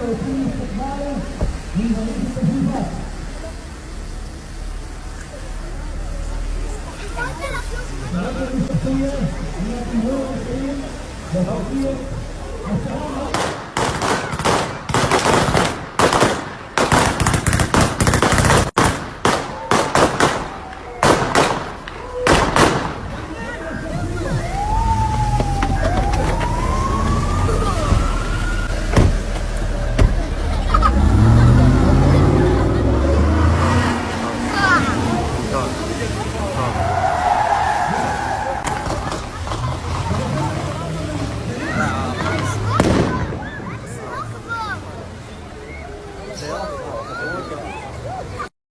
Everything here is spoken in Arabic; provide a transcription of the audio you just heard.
ويتم استقباله من رئيس التشريفات. الشخصية من الجمهور الكريم بتوفيق السلام عليكم.